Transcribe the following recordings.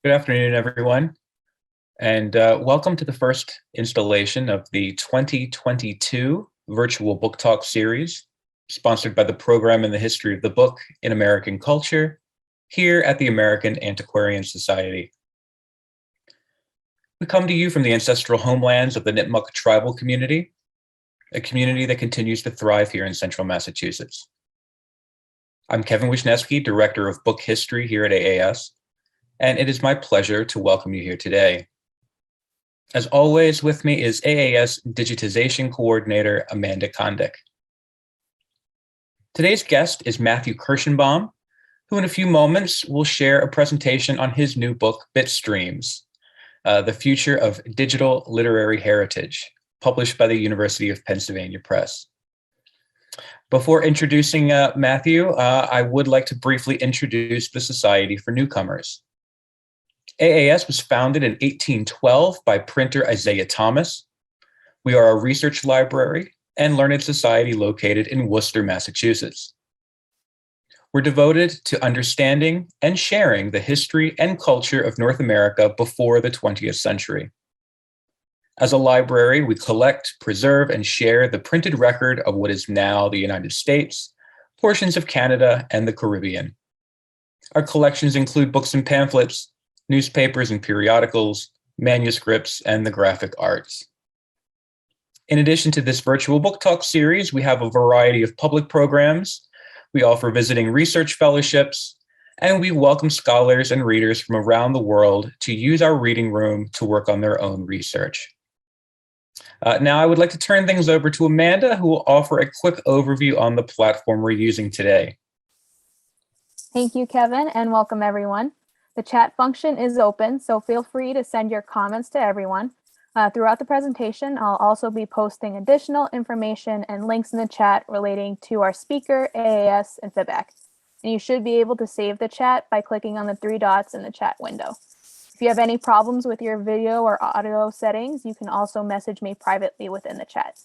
Good afternoon, everyone, and welcome to the first installation of the 2022 Virtual Book Talk series, sponsored by the Program in the History of the Book in American Culture, here at the American Antiquarian Society. We come to you from the ancestral homelands of the Nipmuc tribal community, a community that continues to thrive here in central Massachusetts. I'm Kevin Wisniewski, Director of Book History here at AAS, and it is my pleasure to welcome you here today. As always, with me is AAS Digitization Coordinator Amanda Kondik. Today's guest is Matthew Kirschenbaum, who in a few moments will share a presentation on his new book, Bitstreams, The Future of Digital Literary Heritage, published by the University of Pennsylvania Press. Before introducing Matthew, I would like to briefly introduce the Society for Newcomers. AAS was founded in 1812 by printer Isaiah Thomas. We are a research library and learned society located in Worcester, Massachusetts. We're devoted to understanding and sharing the history and culture of North America before the 20th century. As a library, we collect, preserve, and share the printed record of what is now the United States, portions of Canada, and the Caribbean. Our collections include books and pamphlets, newspapers and periodicals, manuscripts, and the graphic arts. In addition to this virtual book talk series, we have a variety of public programs. We offer visiting research fellowships, and we welcome scholars and readers from around the world to use our reading room to work on their own research. Now I would like to turn things over to Amanda, who will offer a quick overview on the platform we're using today. Thank you, Kevin, and welcome everyone. The chat function is open, so feel free to send your comments to everyone. Throughout the presentation, I'll also be posting additional information and links in the chat relating to our speaker, AAS, and feedback. And you should be able to save the chat by clicking on the three dots in the chat window. If you have any problems with your video or audio settings, you can also message me privately within the chat.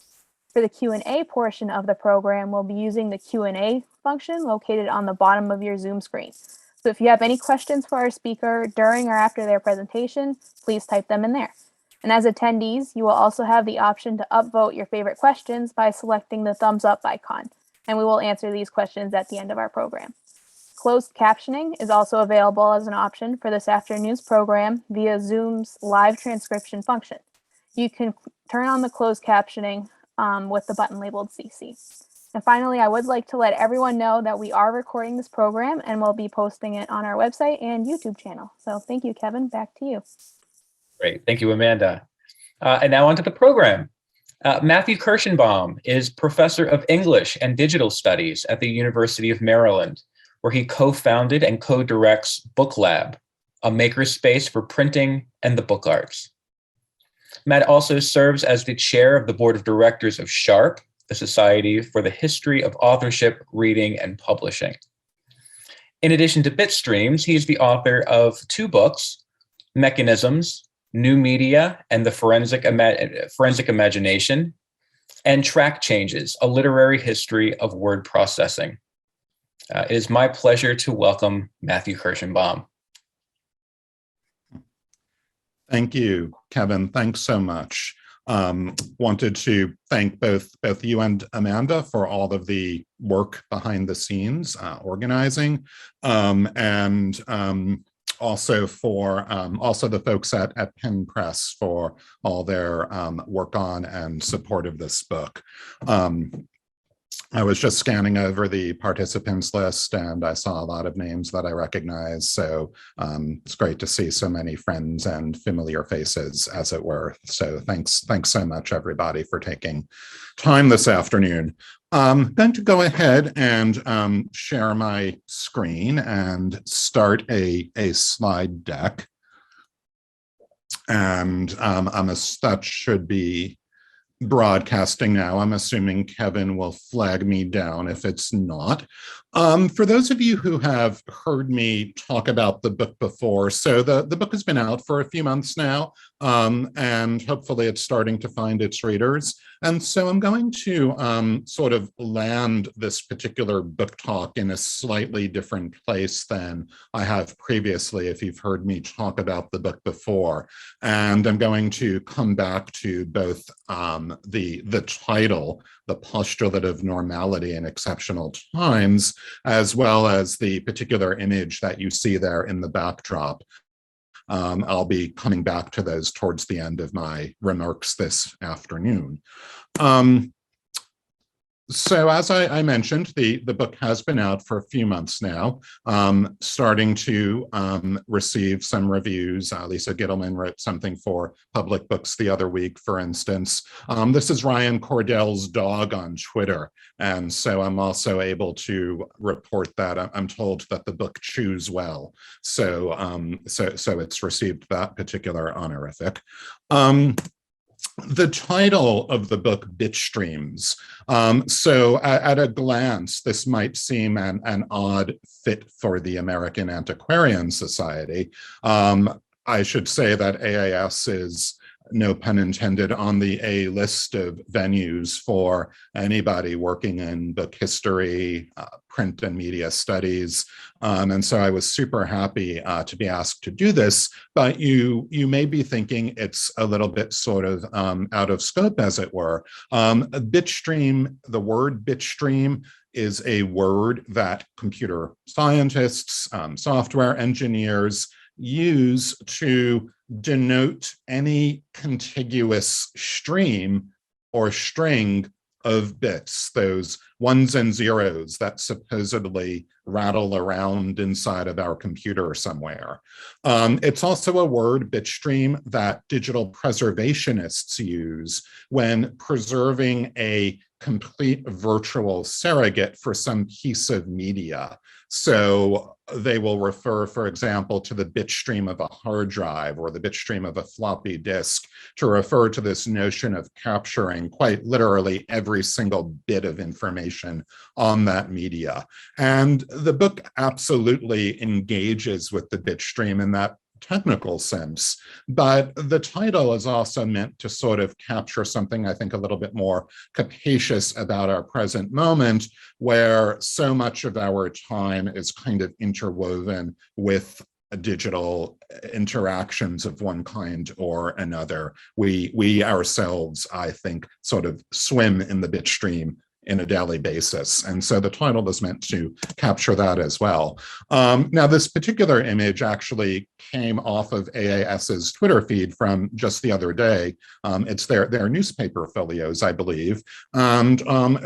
For the Q&A portion of the program, we'll be using the Q&A function located on the bottom of your Zoom screen. So if you have any questions for our speaker during or after their presentation, please type them in there. And as attendees, you will also have the option to upvote your favorite questions by selecting the thumbs up icon, and we will answer these questions at the end of our program. Closed captioning is also available as an option for this afternoon's program via Zoom's live transcription function. You can turn on the closed captioning with the button labeled CC. And finally, I would like to let everyone know that we are recording this program and we'll be posting it on our website and YouTube channel. So thank you, Kevin. Back to you. Great. Thank you, Amanda. And now onto the program. Matthew Kirschenbaum is Professor of English and Digital Studies at the University of Maryland, where he co-founded and co-directs Book Lab, a makerspace for printing and the book arts. Matt also serves as the chair of the board of directors of SHARP, the Society for the History of Authorship, Reading, and Publishing. In addition to Bitstreams, he is the author of two books, Mechanisms, New Media, and the Forensic Imagination, and Track Changes, A Literary History of Word Processing. It is my pleasure to welcome Matthew Kirschenbaum. Thank you, Kevin. Thanks so much. Wanted to thank both you and Amanda for all of the work behind the scenes, organizing, and also for also the folks at Penn Press for all their work on and support of this book. I was just scanning over the participants list and I saw a lot of names that I recognize. So it's great to see so many friends and familiar faces, as it were. So thanks so much, everybody, for taking time this afternoon. I'm going to go ahead and share my screen and start a slide deck. And that should be broadcasting now. I'm assuming Kevin will flag me down if it's not. For those of you who have heard me talk about the book before, so the book has been out for a few months now, and hopefully it's starting to find its readers. And so I'm going to sort of land this particular book talk in a slightly different place than I have previously, if you've heard me talk about the book before. And I'm going to come back to both the title, The Postulate of Normality in Exceptional Times, as well as the particular image that you see there in the backdrop. I'll be coming back to those towards the end of my remarks this afternoon. So as I mentioned, the book has been out for a few months now, starting to receive some reviews. Lisa Gittleman wrote something for Public Books the other week, for instance. This is Ryan Cordell's dog on Twitter, and so I'm also able to report that I'm told that the book chews well. So, so it's received that particular honorific. The title of the book, Bitstreams. So at a glance, this might seem an odd fit for the American Antiquarian Society. I should say that AAS is, no pun intended, on the A list of venues for anybody working in book history, print and media studies. And so I was super happy to be asked to do this, but you may be thinking it's a little bit sort of out of scope, as it were. Bitstream, the word bitstream, is a word that computer scientists, software engineers use to denote any contiguous stream or string of bits, those ones and zeros that supposedly rattle around inside of our computer somewhere. It's also a word, bitstream, that digital preservationists use when preserving a complete virtual surrogate for some piece of media. So they will refer, for example, to the bitstream of a hard drive or the bitstream of a floppy disk to refer to this notion of capturing quite literally every single bit of information on that media. And the book absolutely engages with the bitstream in that technical sense, but the title is also meant to sort of capture something I think a little bit more capacious about our present moment, where so much of our time is kind of interwoven with digital interactions of one kind or another. We ourselves, I think, sort of swim in the bitstream in a daily basis. And so the title is meant to capture that as well. Now, this particular image actually came off of AAS's Twitter feed from just the other day. It's their newspaper folios, I believe. And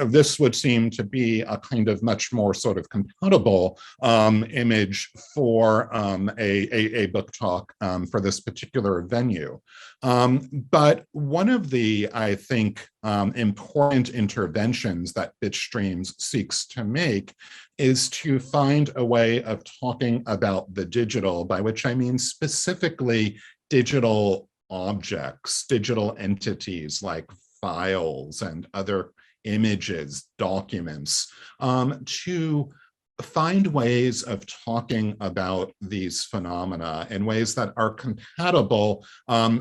this would seem to be a kind of much more sort of compatible image for a book talk for this particular venue. But one of the, I think, important interventions that Bitstreams seeks to make is to find a way of talking about the digital, by which I mean specifically digital objects, digital entities like files and other images, documents, to find ways of talking about these phenomena in ways that are compatible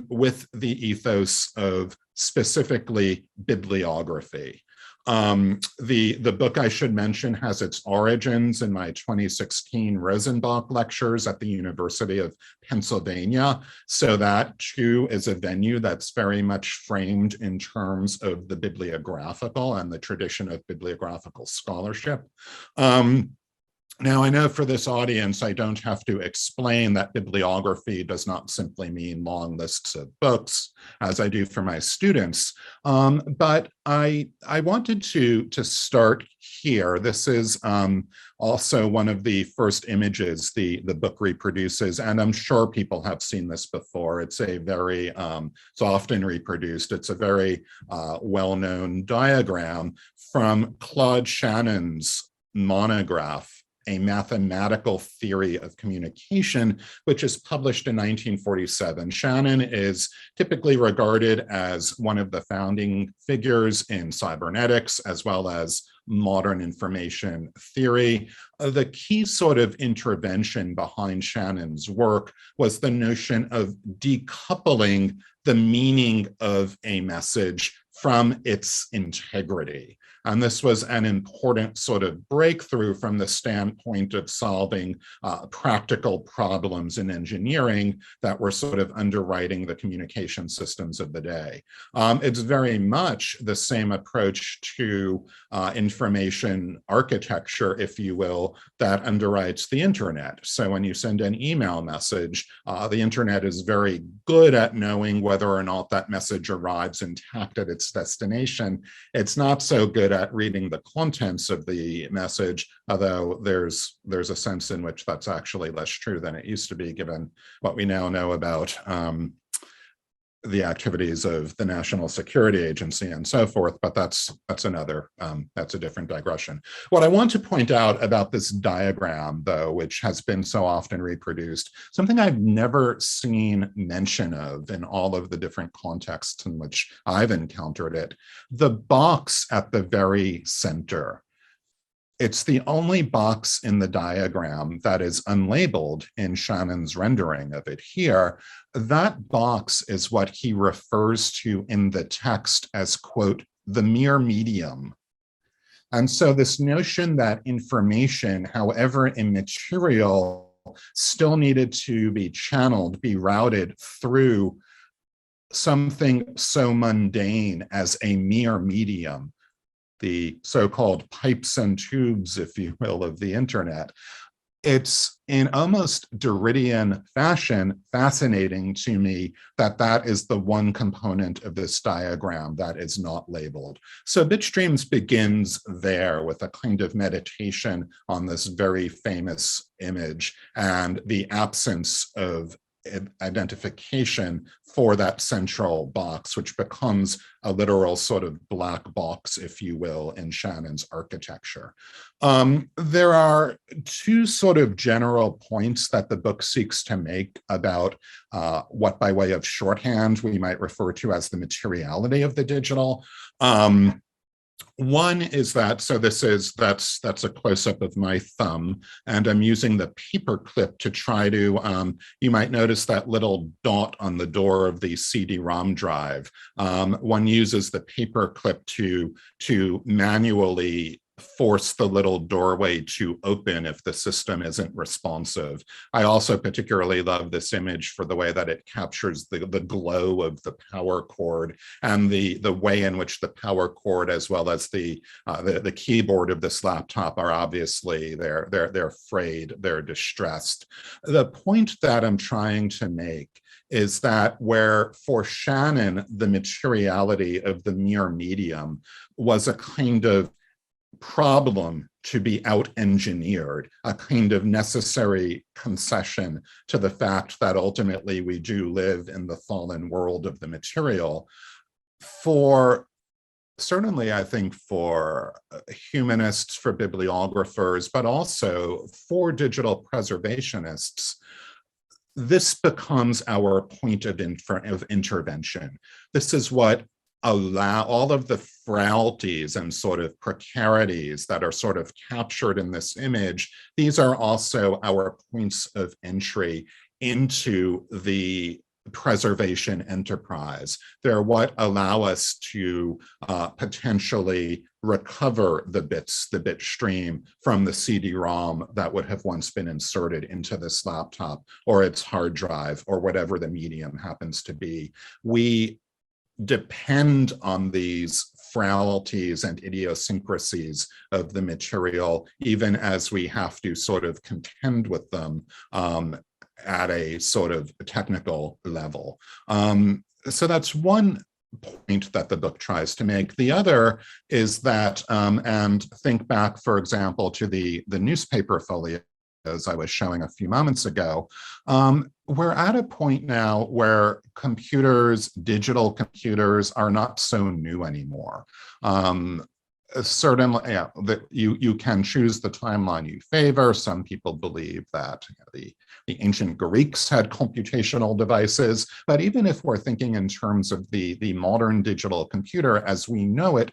with the ethos of specifically bibliography. The book, I should mention, has its origins in my 2016 Rosenbach lectures at the University of Pennsylvania. So that too is a venue that's very much framed in terms of the bibliographical and the tradition of bibliographical scholarship. Now, I know for this audience, I don't have to explain that bibliography does not simply mean long lists of books, as I do for my students. But I wanted to start here. This is also one of the first images the book reproduces, and I'm sure people have seen this before. It's a very, it's often reproduced. It's a very well-known diagram from Claude Shannon's monograph, A Mathematical Theory of Communication, which is published in 1947. Shannon is typically regarded as one of the founding figures in cybernetics, as well as modern information theory. The key sort of intervention behind Shannon's work was the notion of decoupling the meaning of a message from its integrity. And this was an important sort of breakthrough from the standpoint of solving practical problems in engineering that were sort of underwriting the communication systems of the day. It's very much the same approach to information architecture, if you will, that underwrites the internet. So when you send an email message, the internet is very good at knowing whether or not that message arrives intact at its destination. It's not so good at reading the contents of the message, although there's a sense in which that's actually less true than it used to be, given what we now know about the activities of the National Security Agency and so forth, but that's a different digression. What I want to point out about this diagram, though, which has been so often reproduced, something I've never seen mention of in all of the different contexts in which I've encountered it, the box at the very center. It's the only box in the diagram that is unlabeled in Shannon's rendering of it here. That box is what he refers to in the text as, quote, the mere medium. And so this notion that information, however immaterial, still needed to be channeled, be routed through something so mundane as a mere medium, the so-called pipes and tubes, if you will, of the internet. It's in almost Derridian fashion fascinating to me that that is the one component of this diagram that is not labeled. So Bitstreams begins there with a kind of meditation on this very famous image and the absence of identification for that central box, which becomes a literal sort of black box, if you will, in Shannon's architecture. There are two sort of general points that the book seeks to make about what, by way of shorthand, we might refer to as the materiality of the digital. One is that, so that's a close-up of my thumb, and I'm using the paper clip to try to, you might notice that little dot on the door of the CD-ROM drive. One uses the paper clip to manually force the little doorway to open if the system isn't responsive. I also particularly love this image for the way that it captures the glow of the power cord and the way in which the power cord, as well as the keyboard of this laptop, are obviously they're frayed, they're distressed. The point that I'm trying to make is that where for Shannon the materiality of the mere medium was a kind of problem to be out-engineered, a kind of necessary concession to the fact that ultimately we do live in the fallen world of the material. For certainly, I think, for humanists, for bibliographers, but also for digital preservationists, this becomes our point of intervention. This is what allow all of the frailties and sort of precarities that are sort of captured in this image. These are also our points of entry into the preservation enterprise. They're what allow us to potentially recover the bits, the bit stream from the CD-ROM that would have once been inserted into this laptop or its hard drive or whatever the medium happens to be. We depend on these frailties and idiosyncrasies of the material, even as we have to sort of contend with them at a sort of technical level. So that's one point that the book tries to make. The other is that, and think back, for example, to the newspaper folio as I was showing a few moments ago, we're at a point now where computers, digital computers, are not so new anymore. certainly, yeah, that you can choose the timeline you favor. Some people believe that the ancient Greeks had computational devices, but even if we're thinking in terms of the modern digital computer as we know it,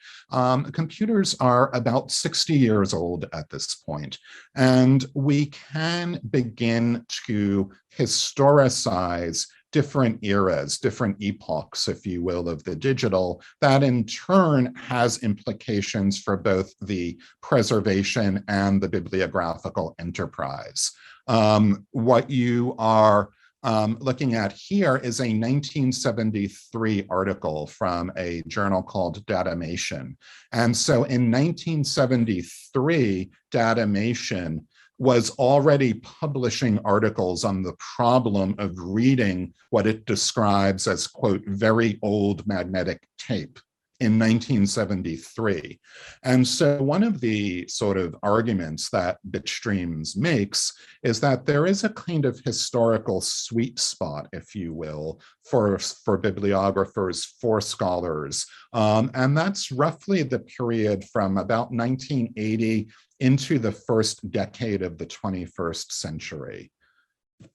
computers are about 60 years old at this point, and we can begin to historicize different eras, different epochs, if you will, of the digital, that in turn has implications for both the preservation and the bibliographical enterprise. What you are looking at here is a 1973 article from a journal called Datamation. And so in 1973, Datamation was already publishing articles on the problem of reading what it describes as, quote, very old magnetic tape in 1973. And so one of the sort of arguments that Bitstreams makes is that there is a kind of historical sweet spot, if you will, for bibliographers, for scholars. And that's roughly the period from about 1980 into the first decade of the 21st century.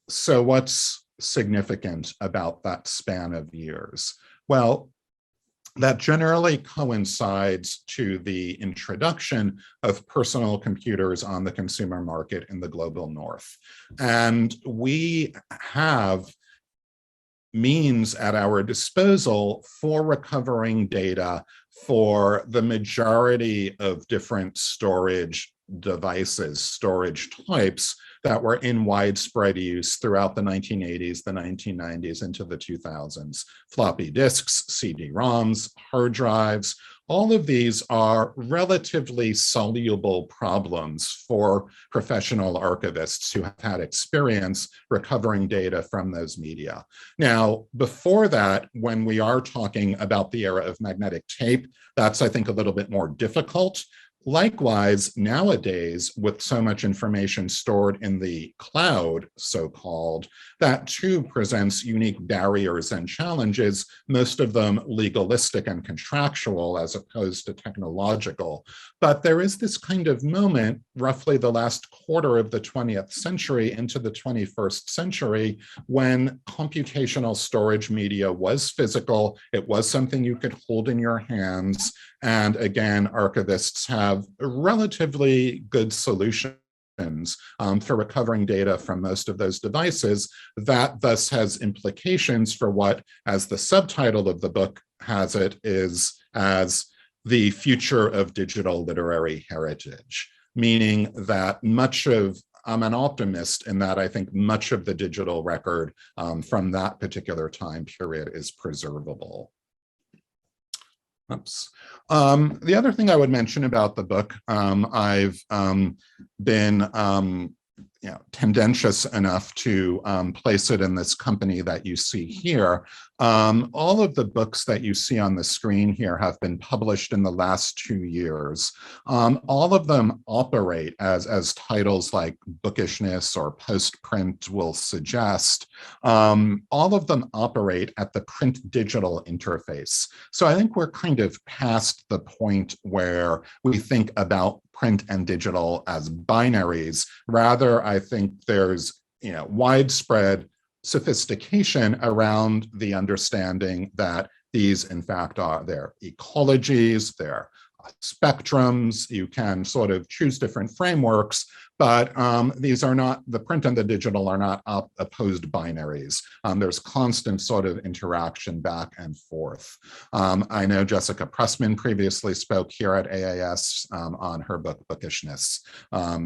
So what's significant about that span of years? Well, that generally coincides to the introduction of personal computers on the consumer market in the global north. And we have means at our disposal for recovering data for the majority of different storage devices, storage types that were in widespread use throughout the 1980s, the 1990s, into the 2000s. Floppy disks, CD-ROMs, hard drives, all of these are relatively soluble problems for professional archivists who have had experience recovering data from those media. Now, before that, when we are talking about the era of magnetic tape, that's, I think, a little bit more difficult. Likewise, nowadays, with so much information stored in the cloud, so-called, that too presents unique barriers and challenges, most of them legalistic and contractual as opposed to technological. But there is this kind of moment, roughly the last quarter of the 20th century into the 21st century, when computational storage media was physical, it was something you could hold in your hands, and again, archivists have relatively good solutions for recovering data from most of those devices. That thus has implications for what, as the subtitle of the book has it, is as the future of digital literary heritage, meaning that much of, I'm an optimist in that I think much of the digital record from that particular time period is preservable. Oops. The other thing I would mention about the book, I've been tendentious enough to place it in this company that you see here. All of the books that you see on the screen here have been published in the last 2 years. All of them operate as titles like bookishness or post-print will suggest. All of them operate at the print-digital interface. So I think we're kind of past the point where we think about print and digital as binaries. Rather, I think there's widespread sophistication around the understanding that these, in fact, are their ecologies, their spectrums. You can sort of choose different frameworks, but these are not, the print and the digital are not opposed binaries. There's constant sort of interaction back and forth. I know Jessica Pressman previously spoke here at AAS on her book, Bookishness.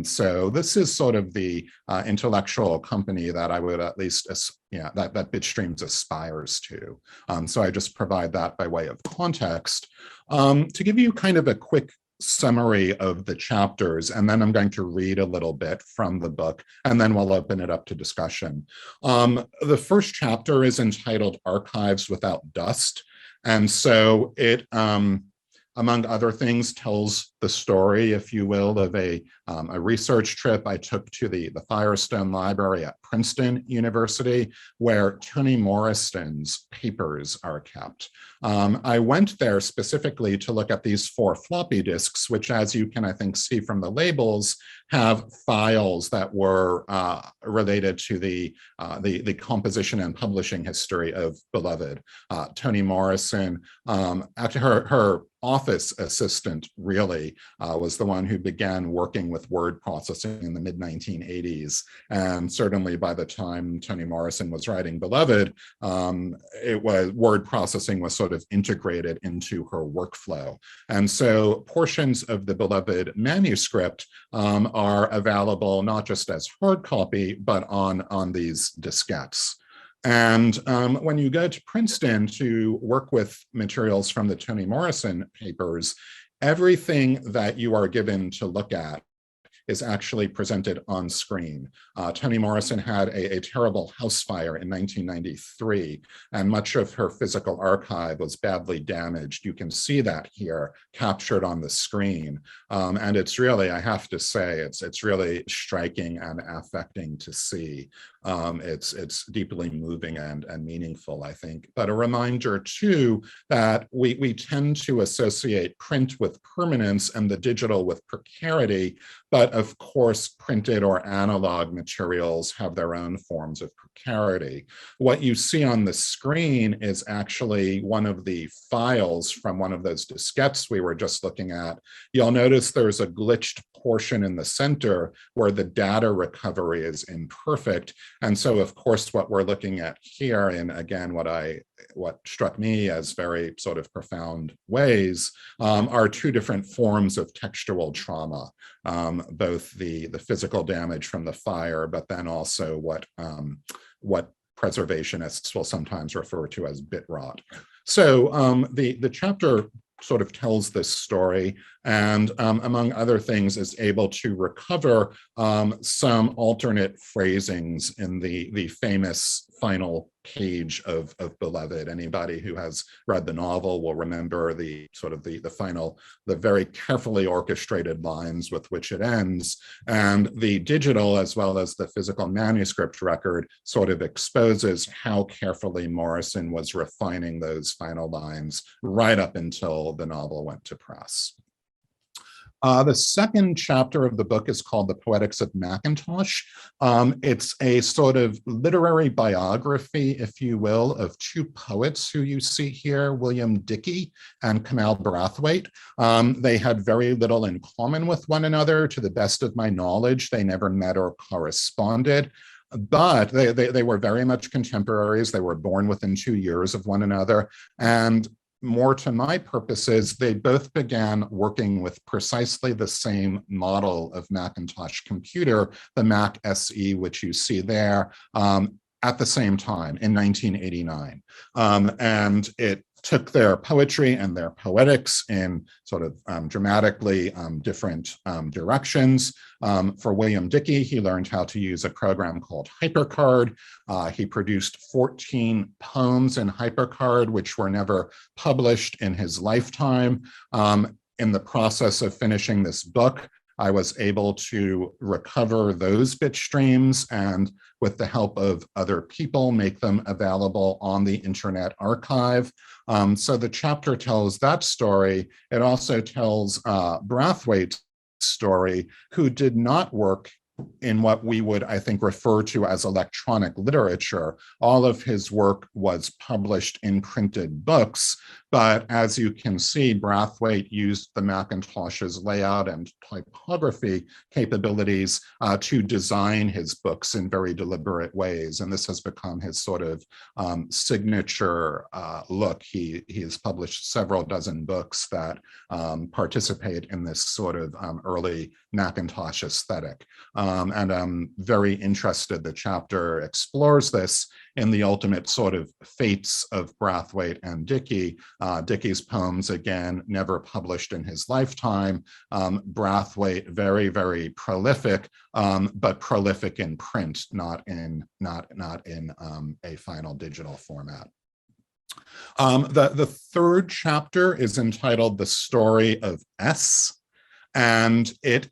So this is sort of the intellectual company that I would at least, that Bitstreams aspires to. So I just provide that by way of context. To give you kind of a quick summary of the chapters, and then I'm going to read a little bit from the book, and then we'll open it up to discussion. The first chapter is entitled Archives Without Dust. And so it among other things, tells the story, if you will, of a research trip I took to the Firestone Library at Princeton University, where Toni Morrison's papers are kept. I went there specifically to look at these 4 floppy disks, which, as you can, I think, see from the labels, have files that were related to the composition and publishing history of Beloved. Toni Morrison, actually her office assistant really was the one who began working with word processing in the mid-1980s. And certainly by the time Toni Morrison was writing Beloved, word processing was sort of integrated into her workflow. And so portions of the Beloved manuscript are available not just as hard copy, but on these diskettes. And when you go to Princeton to work with materials from the Toni Morrison papers, everything that you are given to look at is actually presented on screen. Toni Morrison had a terrible house fire in 1993, and much of her physical archive was badly damaged. You can see that here captured on the screen. And it's really, I have to say, it's really striking and affecting to see. It's deeply moving and meaningful, I think. But a reminder too, that we tend to associate print with permanence and the digital with precarity, but of course, printed or analog materials have their own forms of precarity. What you see on the screen is actually one of the files from one of those diskettes we were just looking at. You'll notice there's a glitched portion in the center where the data recovery is imperfect. And so, of course, what we're looking at here, and again, what struck me as very sort of profound ways, are 2 different forms of textual trauma, both the physical damage from the fire, but then also what preservationists will sometimes refer to as bit rot. So the chapter sort of tells this story, and among other things is able to recover some alternate phrasings in the famous final page of Beloved. Anybody who has read the novel will remember the final, the very carefully orchestrated lines with which it ends. And the digital, as well as the physical manuscript record, sort of exposes how carefully Morrison was refining those final lines right up until the novel went to press. The second chapter of the book is called The Poetics of Macintosh. It's a sort of literary biography, if you will, of 2 poets who you see here, William Dickey and Kamau Brathwaite. They had very little in common with one another. To the best of my knowledge, they never met or corresponded. But they were very much contemporaries. They were born within 2 years of one another. And more to my purposes, they both began working with precisely the same model of Macintosh computer, the Mac SE, which you see there, at the same time in 1989. And it took their poetry and their poetics in sort of dramatically different directions. For William Dickey, he learned how to use a program called HyperCard. He produced 14 poems in HyperCard, which were never published in his lifetime. In the process of finishing this book, I was able to recover those bitstreams and, with the help of other people, make them available on the Internet Archive. So the chapter tells that story. It also tells Brathwaite's story, who did not work in what we would, I think, refer to as electronic literature. All of his work was published in printed books, but as you can see, Brathwaite used the Macintosh's layout and typography capabilities to design his books in very deliberate ways, and this has become his sort of signature look. He has published several dozen books that participate in this sort of early Macintosh aesthetic. And I'm very interested, the chapter explores this in the ultimate sort of fates of Brathwaite and Dickey. Dickey's poems, again, never published in his lifetime. Brathwaite, very, very prolific, but prolific in print, not in a final digital format. The third chapter is entitled The Story of S, and it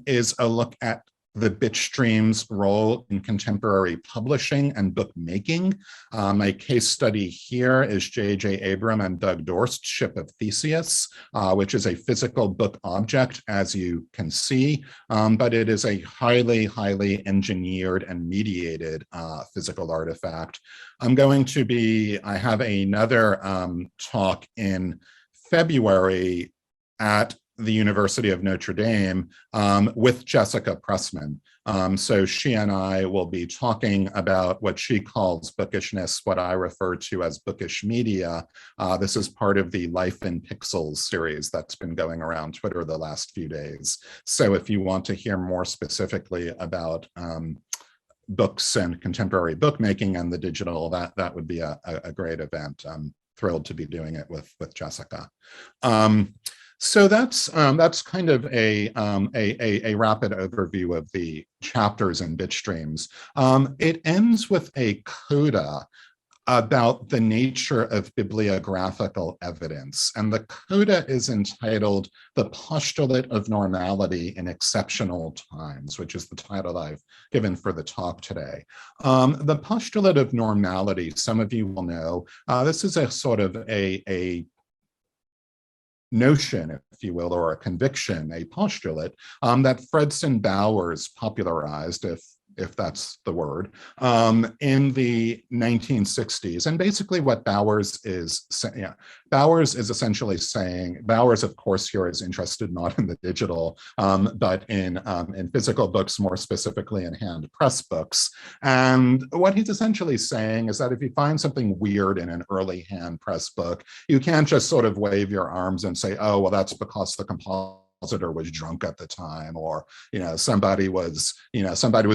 is a look at the Bitstreams' role in contemporary publishing and bookmaking. My case study here is J.J. Abram and Doug Dorst's Ship of Theseus, which is a physical book object, as you can see, but it is a highly, highly engineered and mediated physical artifact. I have another talk in February at the University of Notre Dame with Jessica Pressman. So she and I will be talking about what she calls bookishness, what I refer to as bookish media. This is part of the Life in Pixels series that's been going around Twitter the last few days. So if you want to hear more specifically about books and contemporary bookmaking and the digital, that would be a great event. I'm thrilled to be doing it with Jessica. So that's kind of a rapid overview of the chapters in Bitstreams. It ends with a coda about the nature of bibliographical evidence. And the coda is entitled The Postulate of Normality in Exceptional Times, which is the title I've given for the talk today. The postulate of normality, some of you will know, this is a sort of a notion, if you will, or a conviction, a postulate that Fredson Bowers popularized, if that's the word, in the 1960s. And basically what Bowers is saying, Bowers is essentially saying, Bowers, of course, here is interested not in the digital, but in physical books, more specifically in hand press books. And what he's essentially saying is that if you find something weird in an early hand press book, you can't just sort of wave your arms and say, oh, well, that's because the compositor was drunk at the time, or somebody was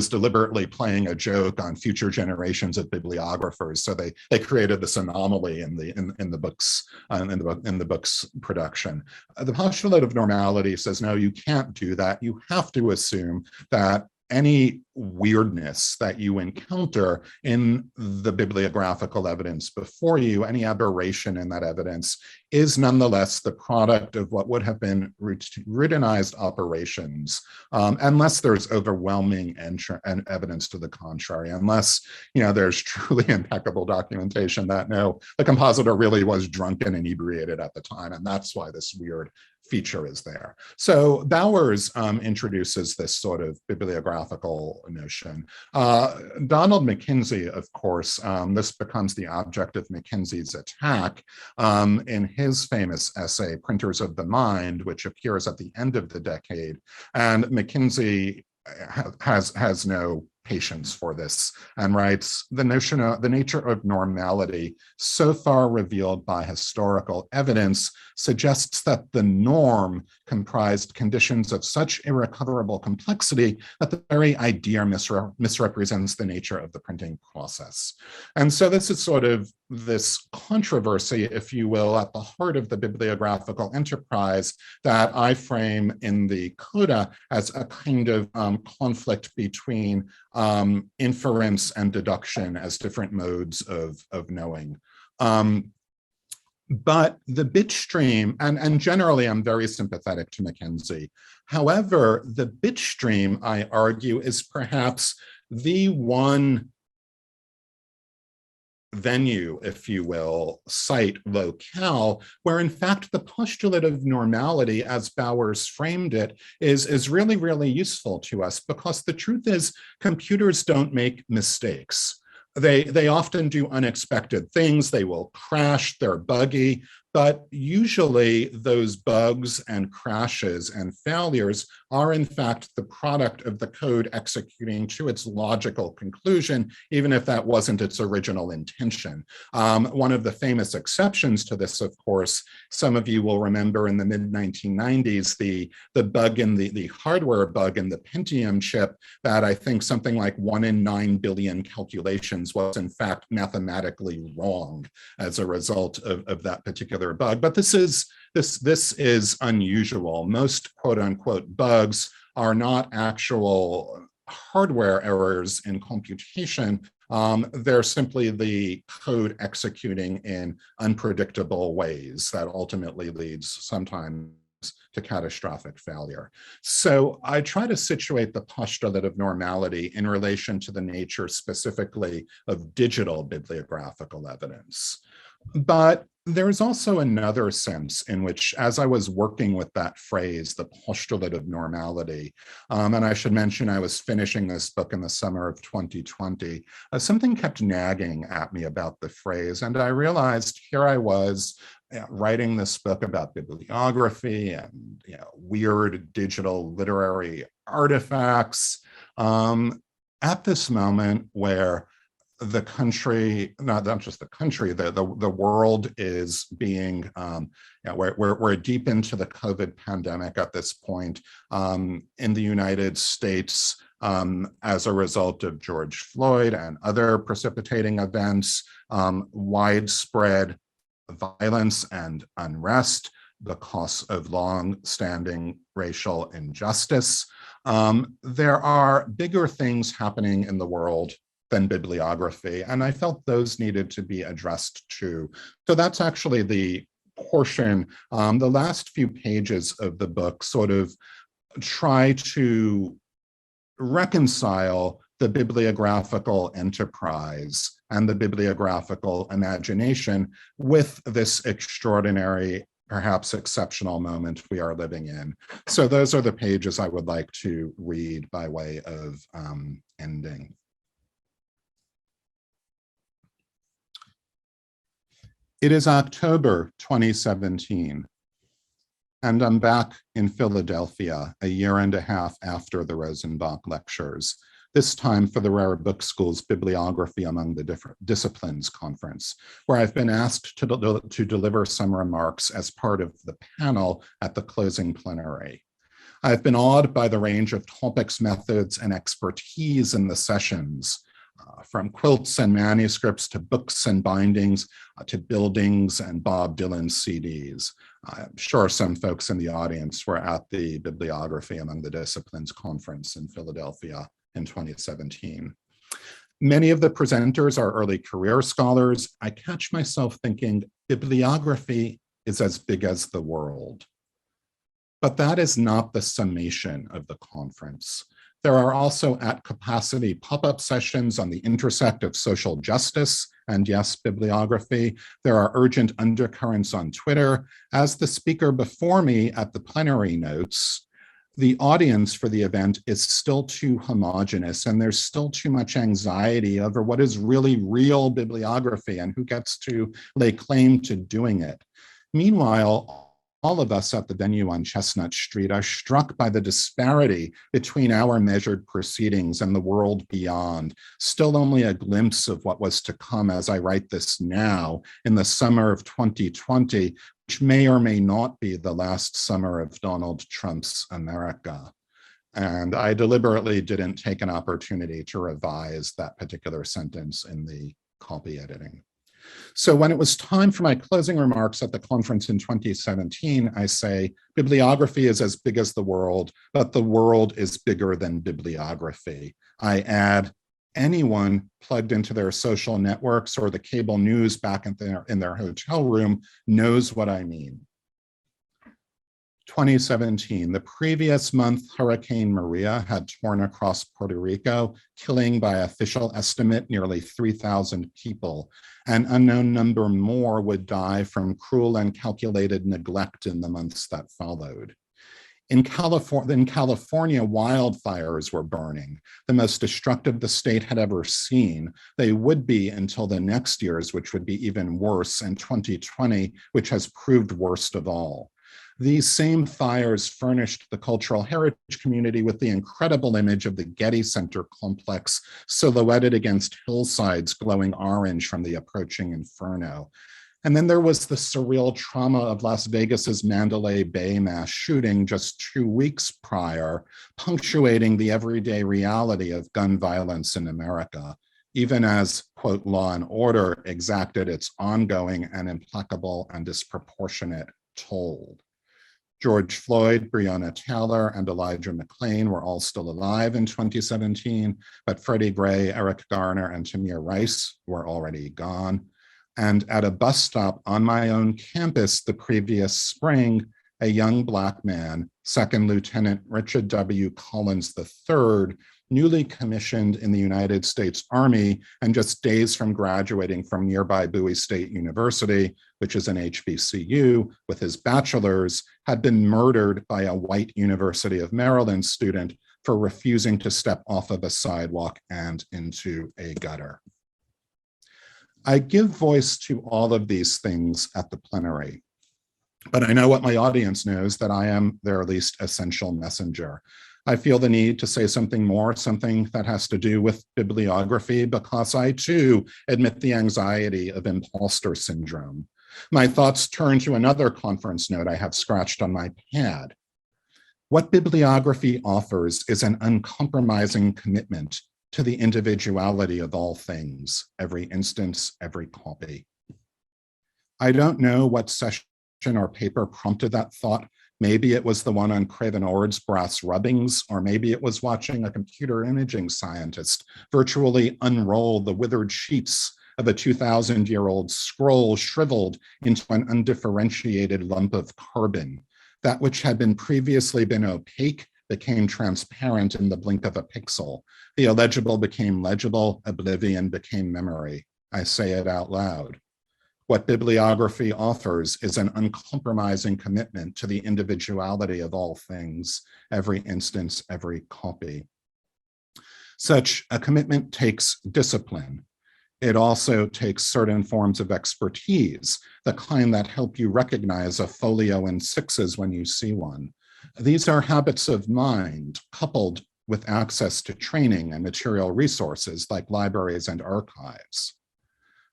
deliberately playing a joke on future generations of bibliographers, so they created this anomaly in the book's production. The postulate of normality says, no, you can't do that. You have to assume that any weirdness that you encounter in the bibliographical evidence before you, any aberration in that evidence, is nonetheless the product of what would have been routinized operations, unless there's overwhelming evidence to the contrary, unless there's truly impeccable documentation that no, the compositor really was drunk and inebriated at the time, and that's why this weird feature is there. So Bowers introduces this sort of bibliographical notion. Donald McKinsey, of course, this becomes the object of McKinsey's attack in his famous essay, Printers of the Mind, which appears at the end of the decade. And McKinsey has no patience for this and writes, the nature of normality, so far revealed by historical evidence, suggests that the norm comprised conditions of such irrecoverable complexity that the very idea misrepresents the nature of the printing process. And so this is sort of this controversy, if you will, at the heart of the bibliographical enterprise that I frame in the coda as a kind of conflict between inference and deduction as different modes of knowing. But the bitstream, and generally I'm very sympathetic to McKinsey. However, the bitstream, I argue, is perhaps the one venue, if you will, site, locale, where in fact the postulate of normality, as Bowers framed it, is really, really useful to us, because the truth is computers don't make mistakes. They often do unexpected things. They will crash, they're buggy, but usually those bugs and crashes and failures are in fact the product of the code executing to its logical conclusion, even if that wasn't its original intention. One of the famous exceptions to this, of course, some of you will remember in the mid-1990s, the bug in the hardware bug in the Pentium chip that I think something like 1 in 9 billion calculations was in fact mathematically wrong as a result of that particular bug. But this is unusual. Most quote unquote bugs are not actual hardware errors in computation, They're simply the code executing in unpredictable ways that ultimately leads sometimes to catastrophic failure. So I try to situate the postulate of normality in relation to the nature specifically of digital bibliographical evidence. But there's also another sense in which, as I was working with that phrase, the postulate of normality, and I should mention I was finishing this book in the summer of 2020, something kept nagging at me about the phrase. And I realized here I was writing this book about bibliography and weird digital literary artifacts at this moment where the country, not just the country, the world is being, we're deep into the COVID pandemic at this point in the United States as a result of George Floyd and other precipitating events, widespread violence and unrest because of long-standing racial injustice. There are bigger things happening in the world than bibliography, and I felt those needed to be addressed too. So that's actually the portion, the last few pages of the book sort of try to reconcile the bibliographical enterprise and the bibliographical imagination with this extraordinary, perhaps exceptional moment we are living in. So those are the pages I would like to read by way of ending. It is October 2017, and I'm back in Philadelphia a year and a half after the Rosenbach lectures, this time for the Rare Book School's Bibliography Among the Different Disciplines conference, where I've been asked to deliver some remarks as part of the panel at the closing plenary. I've been awed by the range of topics, methods, and expertise in the sessions, from quilts and manuscripts to books and bindings to buildings and Bob Dylan CDs. I'm sure some folks in the audience were at the Bibliography Among the Disciplines conference in Philadelphia in 2017. Many of the presenters are early career scholars. I catch myself thinking bibliography is as big as the world. But that is not the summation of the conference. There are also at capacity pop-up sessions on the intersect of social justice and, yes, bibliography. There are urgent undercurrents on Twitter. As the speaker before me at the plenary notes, the audience for the event is still too homogenous, and there's still too much anxiety over what is really real bibliography and who gets to lay claim to doing it. Meanwhile, all of us at the venue on Chestnut Street are struck by the disparity between our measured proceedings and the world beyond, still only a glimpse of what was to come as I write this now in the summer of 2020, which may or may not be the last summer of Donald Trump's America. And I deliberately didn't take an opportunity to revise that particular sentence in the copy editing. So when it was time for my closing remarks at the conference in 2017, I say, bibliography is as big as the world, but the world is bigger than bibliography. I add, anyone plugged into their social networks or the cable news back in their hotel room knows what I mean. 2017, the previous month, Hurricane Maria had torn across Puerto Rico, killing by official estimate nearly 3,000 people. An unknown number more would die from cruel and calculated neglect in the months that followed. In California, wildfires were burning, the most destructive the state had ever seen. They would be until the next year's, which would be even worse, and 2020, which has proved worst of all. These same fires furnished the cultural heritage community with the incredible image of the Getty Center complex silhouetted against hillsides glowing orange from the approaching inferno. And then there was the surreal trauma of Las Vegas's Mandalay Bay mass shooting just 2 weeks prior, punctuating the everyday reality of gun violence in America, even as, quote, law and order exacted its ongoing and implacable and disproportionate toll. George Floyd, Breonna Taylor, and Elijah McClain were all still alive in 2017, but Freddie Gray, Eric Garner, and Tamir Rice were already gone. And at a bus stop on my own campus the previous spring, a young Black man, Second Lieutenant Richard W. Collins III, newly commissioned in the United States Army and just days from graduating from nearby Bowie State University, which is an HBCU, with his bachelor's, had been murdered by a white University of Maryland student for refusing to step off of a sidewalk and into a gutter. I give voice to all of these things at the plenary, but I know what my audience knows, that I am their least essential messenger. I feel the need to say something more, something that has to do with bibliography, because I too admit the anxiety of imposter syndrome. My thoughts turn to another conference note I have scratched on my pad. What bibliography offers is an uncompromising commitment to the individuality of all things, every instance, every copy. I don't know what session or paper prompted that thought. Maybe it was the one on Craven Ord's brass rubbings, or maybe it was watching a computer imaging scientist virtually unroll the withered sheets of a 2,000-year-old scroll shriveled into an undifferentiated lump of carbon. That which had previously been opaque became transparent in the blink of a pixel. The illegible became legible, oblivion became memory. I say it out loud. What bibliography offers is an uncompromising commitment to the individuality of all things, every instance, every copy. Such a commitment takes discipline. It also takes certain forms of expertise, the kind that help you recognize a folio in sixes when you see one. These are habits of mind coupled with access to training and material resources like libraries and archives.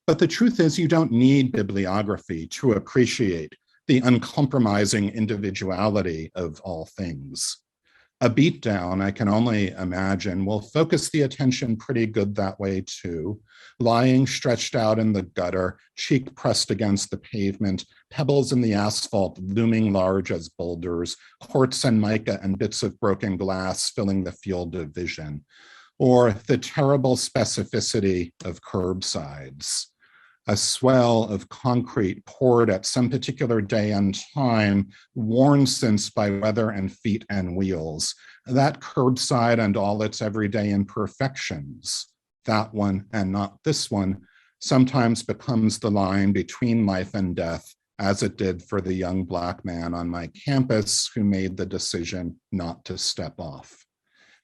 But the truth is, you don't need bibliography to appreciate the uncompromising individuality of all things. A beatdown, I can only imagine, will focus the attention pretty good that way too, lying stretched out in the gutter, cheek pressed against the pavement, pebbles in the asphalt looming large as boulders, quartz and mica and bits of broken glass filling the field of vision, or the terrible specificity of curbsides. A swell of concrete poured at some particular day and time, worn since by weather and feet and wheels. That curbside and all its everyday imperfections, that one and not this one, sometimes becomes the line between life and death, as it did for the young Black man on my campus who made the decision not to step off.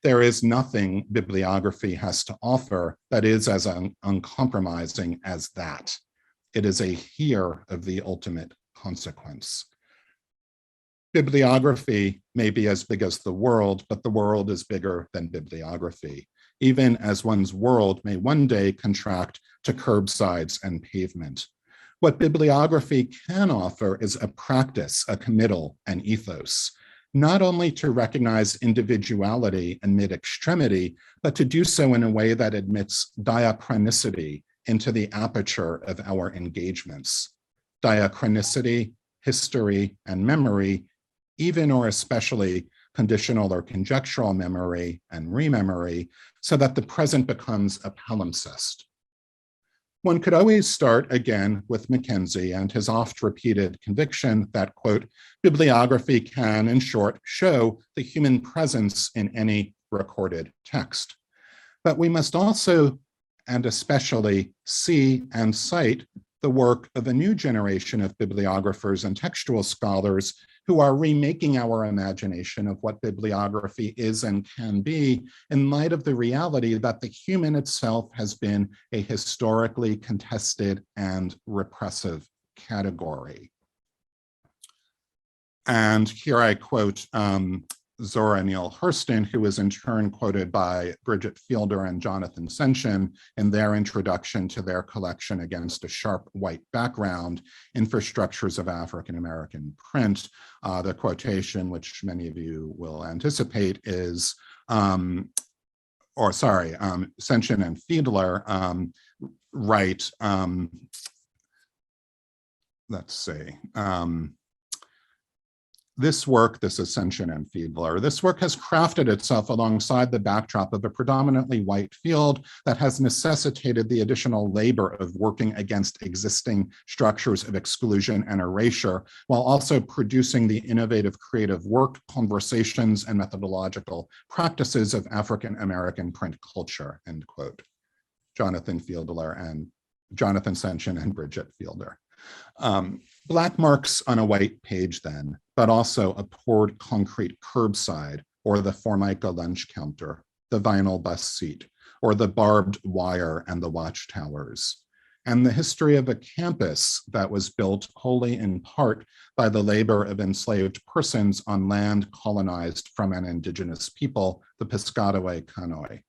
There is nothing bibliography has to offer that is as uncompromising as that. It is a here of the ultimate consequence. Bibliography may be as big as the world, but the world is bigger than bibliography, even as one's world may one day contract to curbsides and pavement. What bibliography can offer is a practice, a committal, an ethos, not only to recognize individuality amid extremity, but to do so in a way that admits diachronicity into the aperture of our engagements. Diachronicity, history, and memory, even or especially conditional or conjectural memory and rememory, so that the present becomes a palimpsest. One could always start again with Mackenzie and his oft-repeated conviction that, quote, bibliography can, in short, show the human presence in any recorded text. But we must also, and especially, see and cite the work of a new generation of bibliographers and textual scholars who are remaking our imagination of what bibliography is and can be in light of the reality that the human itself has been a historically contested and repressive category. And here I quote Zora Neale Hurston, who is in turn quoted by Bridget Fielder and Jonathan Senshin in their introduction to their collection Against a Sharp White Background, Infrastructures of African American Print. The quotation, which many of you will anticipate, is, Senshin and Fiedler write, let's see, this work, this Ascension and Fiedler, this work has crafted itself alongside the backdrop of a predominantly white field that has necessitated the additional labor of working against existing structures of exclusion and erasure, while also producing the innovative creative work, conversations, and methodological practices of African American print culture, end quote. Jonathan Sension and Bridget Fielder. Black marks on a white page then, but also a poured concrete curbside, or the Formica lunch counter, the vinyl bus seat, or the barbed wire and the watchtowers. And the history of a campus that was built wholly in part by the labor of enslaved persons on land colonized from an indigenous people, the Piscataway Kanoi.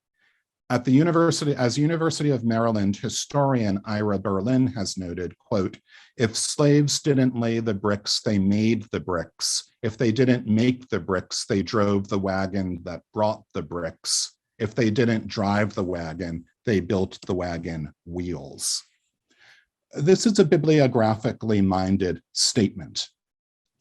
At the University of Maryland historian Ira Berlin has noted, quote, "If slaves didn't lay the bricks, they made the bricks. If they didn't make the bricks, they drove the wagon that brought the bricks. If they didn't drive the wagon, they built the wagon wheels." This is a bibliographically minded statement.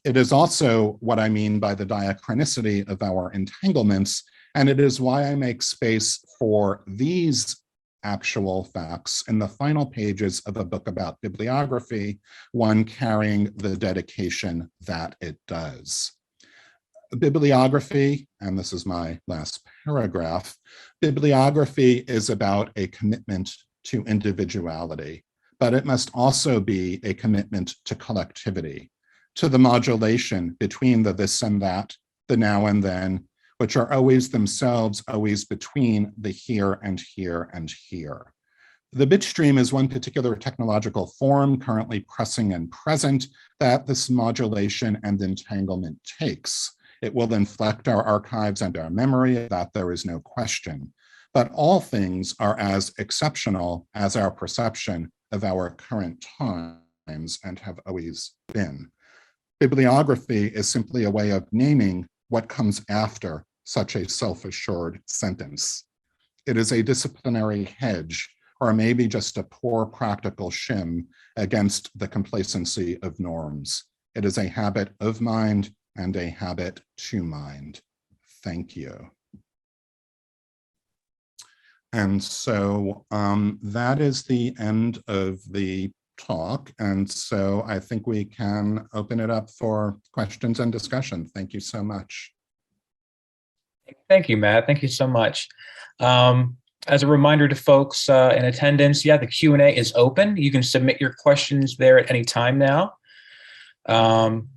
It is also what I mean by the diachronicity of our entanglements, and it is why I make space for these actual facts in the final pages of a book about bibliography, one carrying the dedication that it does. Bibliography, and this is my last paragraph, bibliography is about a commitment to individuality, but it must also be a commitment to collectivity, to the modulation between the this and that, the now and then, which are always themselves always between the here and here and here. The bitstream is one particular technological form currently pressing and present that this modulation and entanglement takes. It will inflect our archives and our memory, that there is no question. But all things are as exceptional as our perception of our current times and have always been. Bibliography is simply a way of naming what comes after such a self-assured sentence. It is a disciplinary hedge, or maybe just a poor practical shim against the complacency of norms. It is a habit of mind and a habit to mind. Thank you. And so that is the end of the talk. And so I think we can open it up for questions and discussion. Thank you so much. Thank you, Matt. Thank you so much. As a reminder to folks in attendance, yeah, the Q&A is open. You can submit your questions there at any time now. And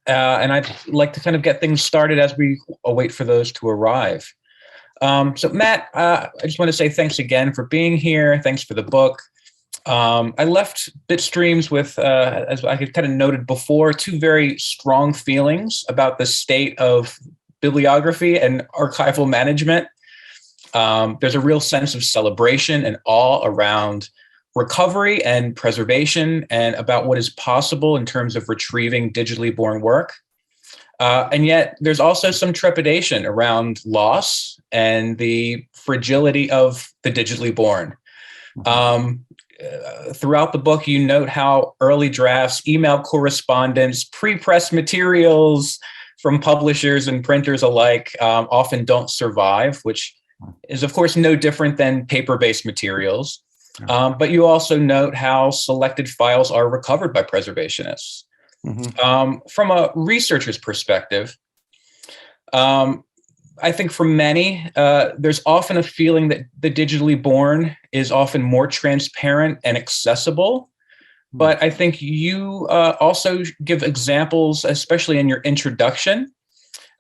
I'd like to kind of get things started as we await for those to arrive. So Matt, I just want to say thanks again for being here. Thanks for the book. I left Bitstreams with, as I had kind of noted before, two very strong feelings about the state of bibliography and archival management. There's a real sense of celebration and awe around recovery and preservation and about what is possible in terms of retrieving digitally born work. And yet there's also some trepidation around loss and the fragility of the digitally born. Throughout the book, you note how early drafts, email correspondence, pre-press materials from publishers and printers alike often don't survive, which is of course no different than paper-based materials. But you also note how selected files are recovered by preservationists. From a researcher's perspective, I think for many, there's often a feeling that the digitally born is often more transparent and accessible. But I think you also give examples, especially in your introduction,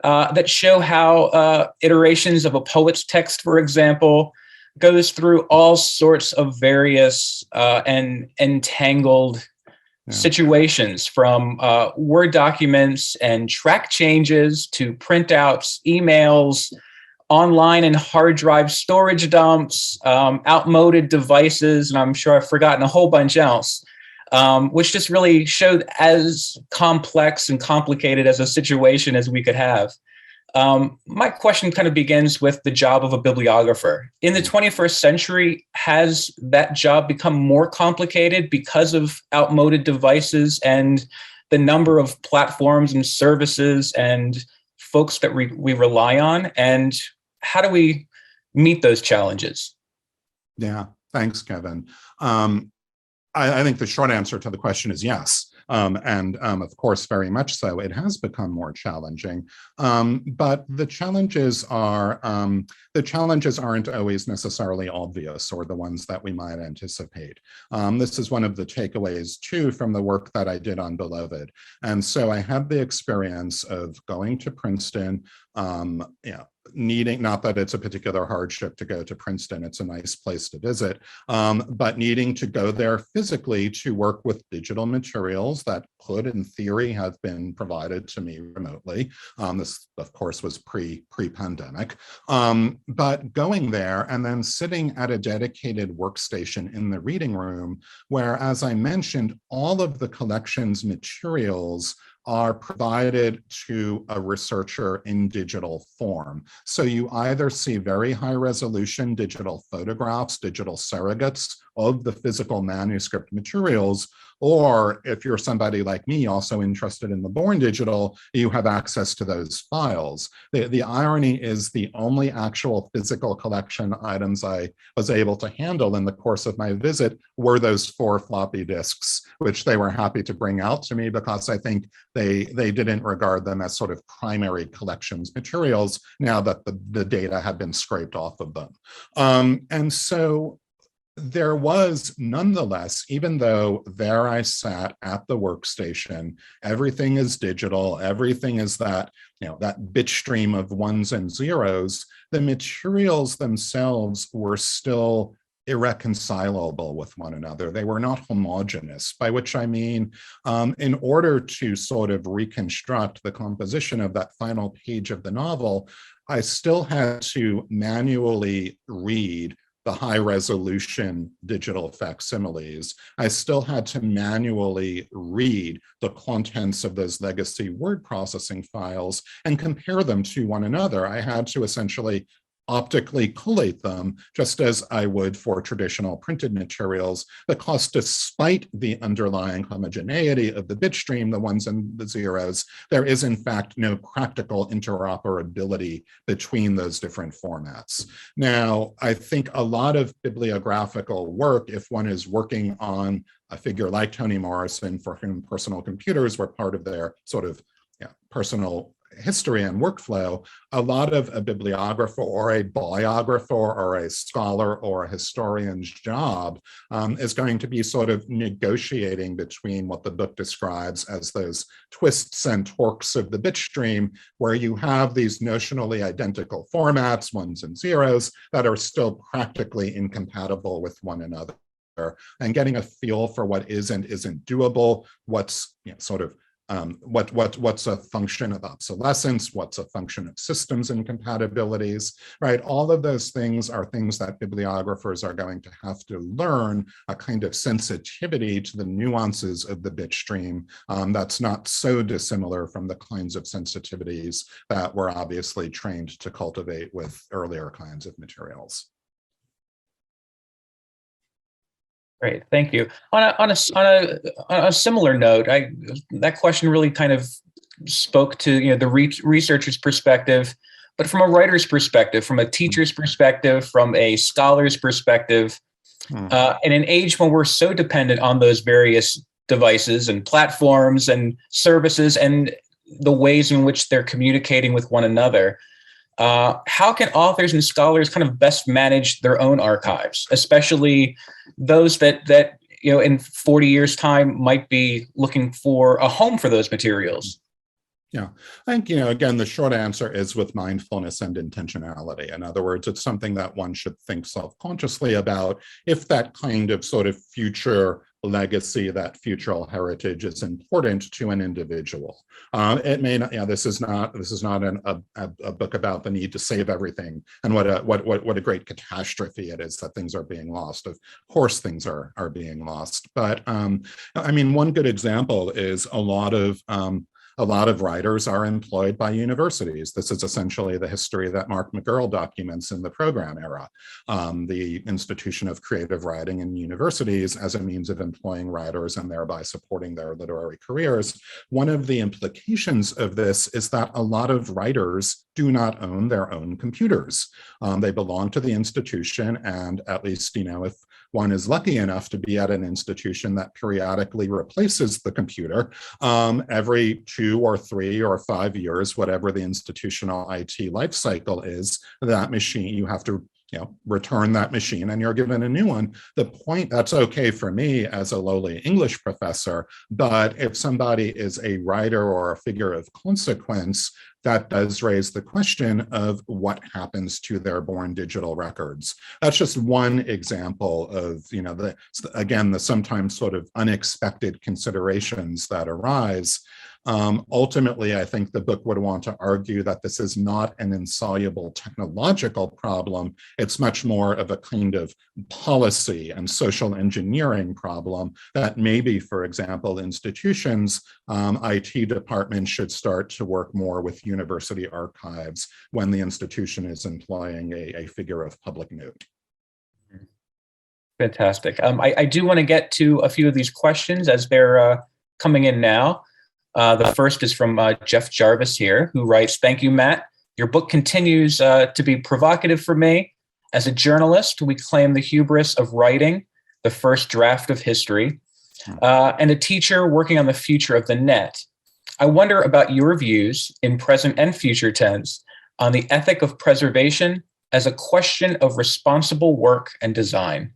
that show how iterations of a poet's text, for example, goes through all sorts of various and entangled situations, from Word documents and track changes to printouts, emails, online and hard drive storage dumps, outmoded devices, and I'm sure I've forgotten a whole bunch else, which just really showed as complex and complicated as a situation as we could have. My question kind of begins with the job of a bibliographer. In the 21st century, has that job become more complicated because of outmoded devices and the number of platforms and services and folks that we rely on, and how do we meet those challenges? Yeah, thanks, Kevin. I think the short answer to the question is yes. And of course, very much so, it has become more challenging. But the challenges aren't always necessarily obvious or the ones that we might anticipate. This is one of the takeaways too from the work that I did on Beloved. And so I had the experience of going to Princeton, needing, not that it's a particular hardship to go to Princeton, it's a nice place to visit, but needing to go there physically to work with digital materials that could, in theory, have been provided to me remotely. This, of course, was pre-pandemic. But going there and then sitting at a dedicated workstation in the reading room, where, as I mentioned, all of the collection's materials are provided to a researcher in digital form. So you either see very high resolution digital photographs, digital surrogates of the physical manuscript materials, or if you're somebody like me also interested in the born digital, you have access to those files. The irony is the only actual physical collection items I was able to handle in the course of my visit were those 4 floppy disks, which they were happy to bring out to me because I think they didn't regard them as sort of primary collections materials now that the data had been scraped off of them. And so there was nonetheless, even though there I sat at the workstation, everything is digital, everything is that, that bit stream of ones and zeros, the materials themselves were still irreconcilable with one another. They were not homogeneous, by which I mean, in order to sort of reconstruct the composition of that final page of the novel, I still had to manually read the high resolution digital facsimiles. I still had to manually read the contents of those legacy word processing files and compare them to one another. I had to essentially optically collate them, just as I would for traditional printed materials, because despite the underlying homogeneity of the bit stream, the ones and the zeros, there is in fact no practical interoperability between those different formats. Now, I think a lot of bibliographical work, if one is working on a figure like Toni Morrison, for whom personal computers were part of their sort of personal history and workflow, a lot of a bibliographer or a biographer or a scholar or a historian's job is going to be sort of negotiating between what the book describes as those twists and torques of the bit stream, where you have these notionally identical formats, ones and zeros, that are still practically incompatible with one another, and getting a feel for what is and isn't doable, what's sort of what's a function of obsolescence, what's a function of systems incompatibilities, right? All of those things are things that bibliographers are going to have to learn, a kind of sensitivity to the nuances of the bit stream that's not so dissimilar from the kinds of sensitivities that we're obviously trained to cultivate with earlier kinds of materials. Great, thank you. On a similar note, that question really kind of spoke to the researcher's perspective, but from a writer's perspective, from a teacher's perspective, from a scholar's perspective, in an age when we're so dependent on those various devices and platforms and services and the ways in which they're communicating with one another, how can authors and scholars kind of best manage their own archives, especially those that in 40 years' time might be looking for a home for those materials? Yeah, I think, again, the short answer is with mindfulness and intentionality. In other words, it's something that one should think self-consciously about if that kind of sort of future legacy, that future heritage is important to an individual. It may not, this is not a book about the need to save everything and what a great catastrophe it is that things are being lost. Of course, things are being lost. But I mean, one good example is a lot of a lot of writers are employed by universities. This is essentially the history that Mark McGurl documents in the program era, the institution of creative writing in universities as a means of employing writers and thereby supporting their literary careers. One of the implications of this is that a lot of writers do not own their own computers. They belong to the institution, and at least, if one is lucky enough to be at an institution that periodically replaces the computer every 2 or 3 or 5 years, whatever the institutional IT life cycle is, that machine, you have to return that machine and you're given a new one. The point, that's okay for me as a lowly English professor, but if somebody is a writer or a figure of consequence, that does raise the question of what happens to their born digital records. That's just one example of, the sometimes sort of unexpected considerations that arise. Ultimately, I think the book would want to argue that this is not an insoluble technological problem. It's much more of a kind of policy and social engineering problem that maybe, for example, institutions, IT departments should start to work more with university archives when the institution is employing a figure of public note. Fantastic. I do want to get to a few of these questions as they're coming in now. The first is from Jeff Jarvis here, who writes, "Thank you, Matt. Your book continues to be provocative for me. As a journalist, we claim the hubris of writing the first draft of history, and a teacher working on the future of the net. I wonder about your views in present and future tense on the ethic of preservation as a question of responsible work and design."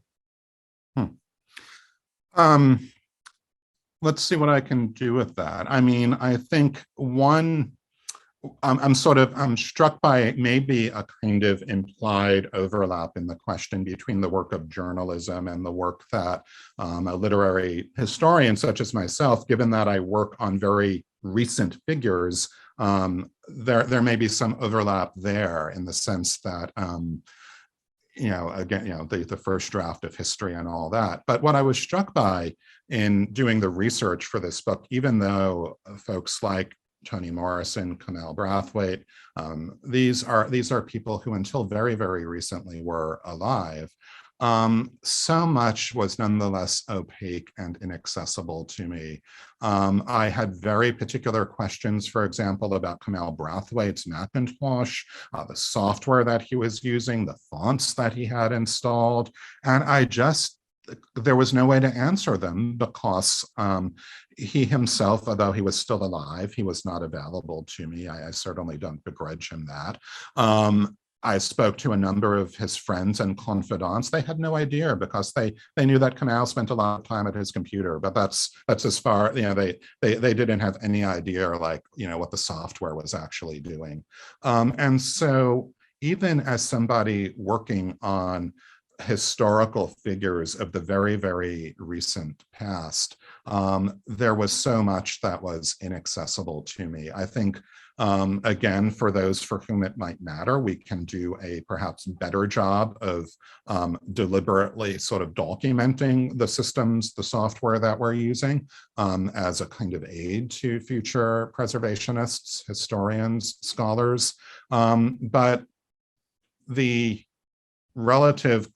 Let's see what I can do with that. I mean, I think I'm struck by maybe a kind of implied overlap in the question between the work of journalism and the work that a literary historian such as myself, given that I work on very recent figures, there may be some overlap there in the sense that the first draft of history and all that. But what I was struck by in doing the research for this book, even though folks like Toni Morrison, Kamau, Brathwaite, these are people who until very, very recently were alive, so much was nonetheless opaque and inaccessible to me. I had very particular questions, for example, about Kamau Brathwaite's Macintosh, the software that he was using, the fonts that he had installed, and there was no way to answer them because he himself, although he was still alive, he was not available to me. I certainly don't begrudge him that. I spoke to a number of his friends and confidants. They had no idea because they knew that Canal spent a lot of time at his computer, but that's as far, they didn't have any idea what the software was actually doing. And so even as somebody working on historical figures of the very, very recent past, there was so much that was inaccessible to me. I think, again, for those for whom it might matter, we can do a perhaps better job of deliberately sort of documenting the systems, the software that we're using as a kind of aid to future preservationists, historians, scholars. But the relative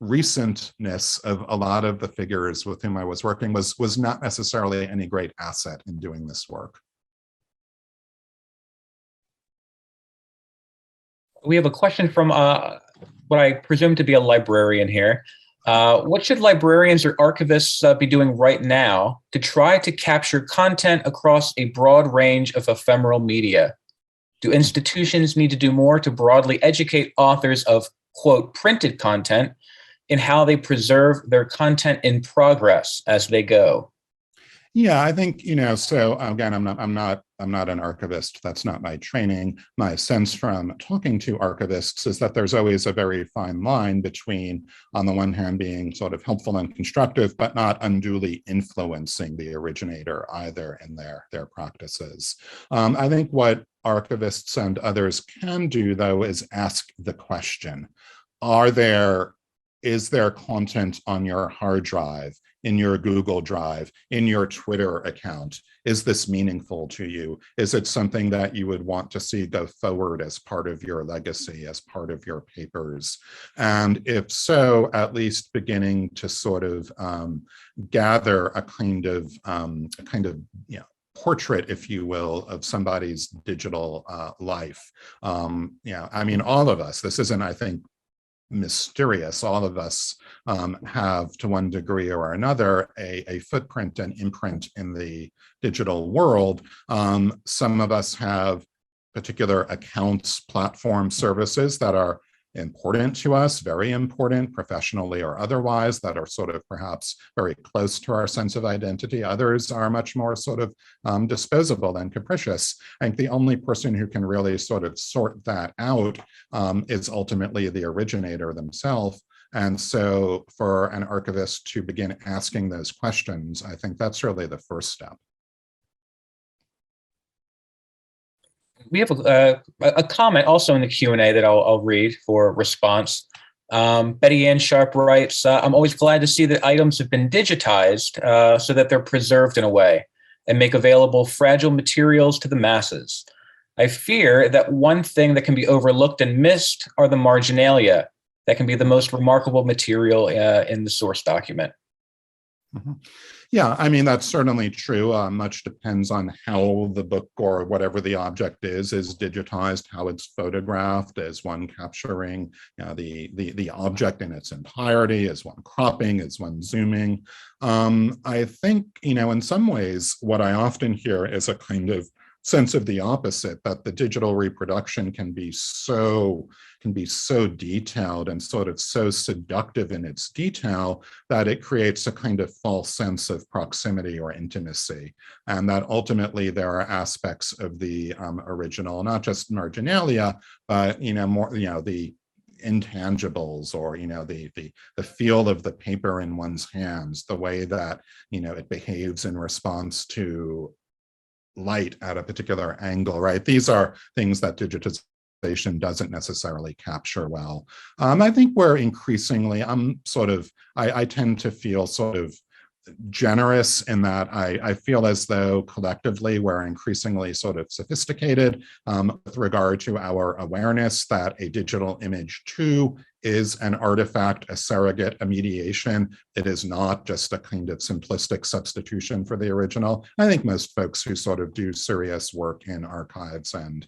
recentness of a lot of the figures with whom I was working was not necessarily any great asset in doing this work. We have a question from what I presume to be a librarian here. What should librarians or archivists be doing right now to try to capture content across a broad range of ephemeral media? Do institutions need to do more to broadly educate authors of, quote, printed content in how they preserve their content in progress as they go? Yeah, I think, so again, I'm not an archivist. That's not my training. My sense from talking to archivists is that there's always a very fine line between, on the one hand, being sort of helpful and constructive, but not unduly influencing the originator either in their practices. I think what archivists and others can do, though, is ask the question, are there is there content on your hard drive, in your Google Drive, in your Twitter account? Is this meaningful to you? Is it something that you would want to see go forward as part of your legacy, as part of your papers? And if so, at least beginning to sort of gather a kind of portrait, if you will, of somebody's digital life. I mean, all of us, this isn't, I think, mysterious. All of us have, to one degree or another, a footprint and imprint in the digital world. Some of us have particular accounts, platform services that are important to us, very important, professionally or otherwise, that are sort of perhaps very close to our sense of identity. Others are much more sort of disposable and capricious. I think the only person who can really sort of sort that out is ultimately the originator themselves. And so for an archivist to begin asking those questions, I think that's really the first step. We have a comment also in the Q&A that I'll read for response. Betty Ann Sharp writes, I'm always glad to see that items have been digitized so that they're preserved in a way and make available fragile materials to the masses. I fear that one thing that can be overlooked and missed are the marginalia that can be the most remarkable material in the source document. Mm-hmm. Yeah, I mean, that's certainly true. Much depends on how the book or whatever the object is digitized, how it's photographed. Is one capturing the object in its entirety? Is one cropping? Is one zooming? I think, in some ways, what I often hear is a kind of sense of the opposite, that the digital reproduction can be so detailed and sort of so seductive in its detail that it creates a kind of false sense of proximity or intimacy, and that ultimately there are aspects of the original, not just marginalia, but more the intangibles, or the feel of the paper in one's hands, the way that it behaves in response to light at a particular angle, right? These are things that digitization doesn't necessarily capture well. I think we're increasingly, I tend to feel sort of generous in that I feel as though collectively we're increasingly sort of sophisticated with regard to our awareness that a digital image too is an artifact, a surrogate, a mediation. It is not just a kind of simplistic substitution for the original. I think most folks who sort of do serious work in archives and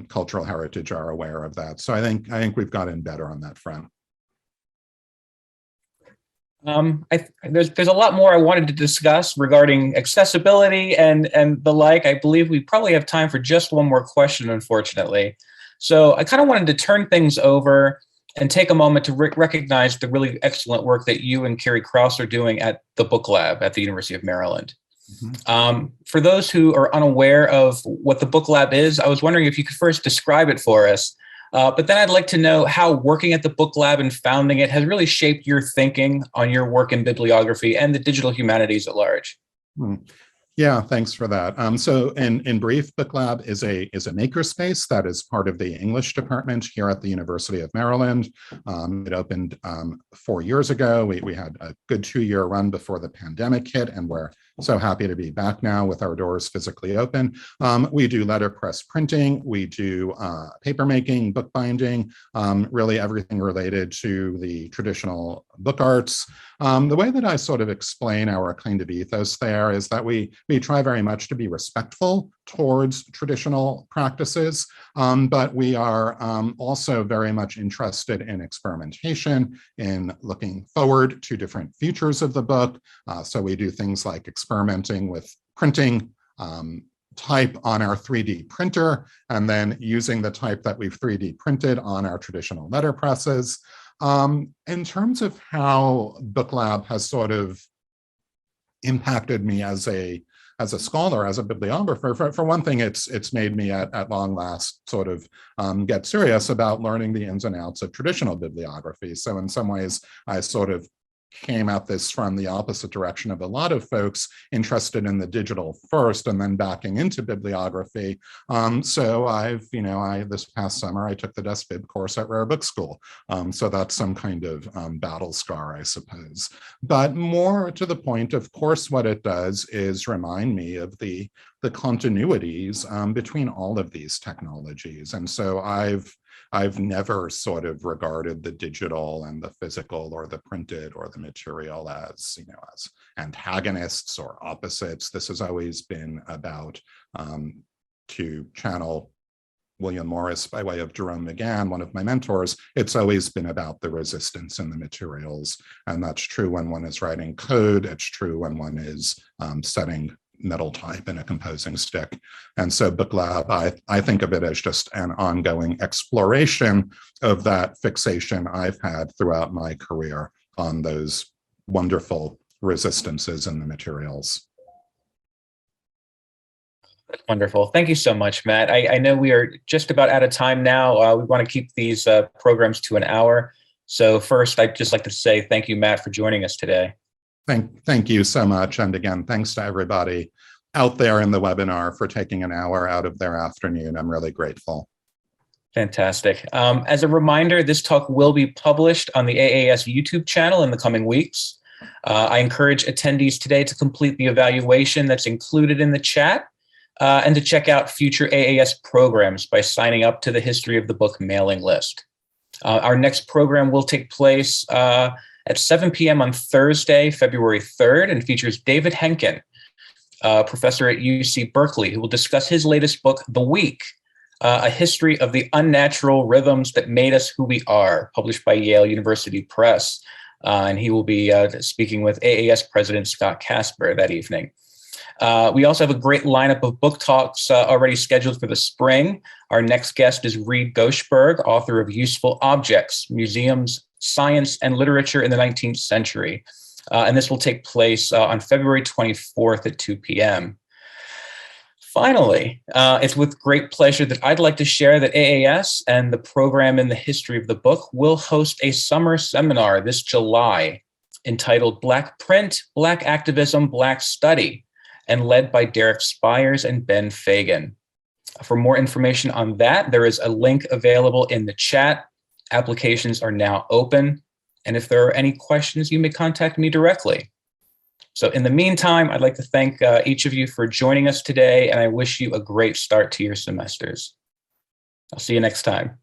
cultural heritage are aware of that. So I think we've gotten better on that front. There's a lot more I wanted to discuss regarding accessibility and the like. I believe we probably have time for just one more question, unfortunately. So I kind of wanted to turn things over and take a moment to recognize the really excellent work that you and Carrie Krause are doing at the Book Lab at the University of Maryland. Mm-hmm. For those who are unaware of what the Book Lab is, I was wondering if you could first describe it for us. But then I'd like to know how working at the Book Lab and founding it has really shaped your thinking on your work in bibliography and the digital humanities at large. Yeah, thanks for that. So in brief, Book Lab is a makerspace that is part of the English department here at the University of Maryland. It opened 4 years ago. We had a good 2-year run before the pandemic hit, and we're so happy to be back now with our doors physically open. We do letterpress printing, we do paper making, book binding, really everything related to the traditional book arts. The way that I sort of explain our kind of ethos there is that we try very much to be respectful towards traditional practices, but we are also very much interested in experimentation, in looking forward to different futures of the book. So we do things like experimenting with printing type on our 3D printer, and then using the type that we've 3D printed on our traditional letterpresses. In terms of how Book Lab has sort of impacted me as a scholar, as a bibliographer, for one thing, it's made me at long last sort of get serious about learning the ins and outs of traditional bibliography. So in some ways, I sort of came at this from the opposite direction of a lot of folks interested in the digital first and then backing into bibliography. So this past summer, I took the Desk Bib course at Rare Book School. So that's some kind of battle scar, I suppose. But more to the point, of course, what it does is remind me of the continuities between all of these technologies. And so I've never sort of regarded the digital and the physical or the printed or the material as, as antagonists or opposites. This has always been about, to channel William Morris by way of Jerome McGann, one of my mentors, it's always been about the resistance in the materials. And that's true when one is writing code. It's true when one is setting metal type in a composing stick. And so Book Lab, I think of it as just an ongoing exploration of that fixation I've had throughout my career on those wonderful resistances in the materials. Wonderful. Thank you so much, Matt. I know we are just about out of time now. We want to keep these programs to an hour. So first, I'd just like to say thank you, Matt, for joining us today. Thank you so much. And again, thanks to everybody out there in the webinar for taking an hour out of their afternoon. I'm really grateful. Fantastic. As a reminder, this talk will be published on the AAS YouTube channel in the coming weeks. I encourage attendees today to complete the evaluation that's included in the chat and to check out future AAS programs by signing up to the History of the Book mailing list. Our next program will take place at 7 p.m. on Thursday, February 3rd, and features David Henkin, professor at UC Berkeley, who will discuss his latest book, The Week, A History of the Unnatural Rhythms That Made Us Who We Are, published by Yale University Press. And he will be speaking with AAS President Scott Casper that evening. We also have a great lineup of book talks already scheduled for the spring. Our next guest is Reid Goshberg, author of Useful Objects, Museums, Science, and Literature in the 19th Century. And this will take place on February 24th at 2 p.m. Finally, it's with great pleasure that I'd like to share that AAS and the program in the History of the Book will host a summer seminar this July entitled Black Print, Black Activism, Black Study, and led by Derek Spires and Ben Fagan. For more information on that, there is a link available in the chat. Applications are now open. And if there are any questions, you may contact me directly. So in the meantime, I'd like to thank each of you for joining us today, and I wish you a great start to your semesters. I'll see you next time.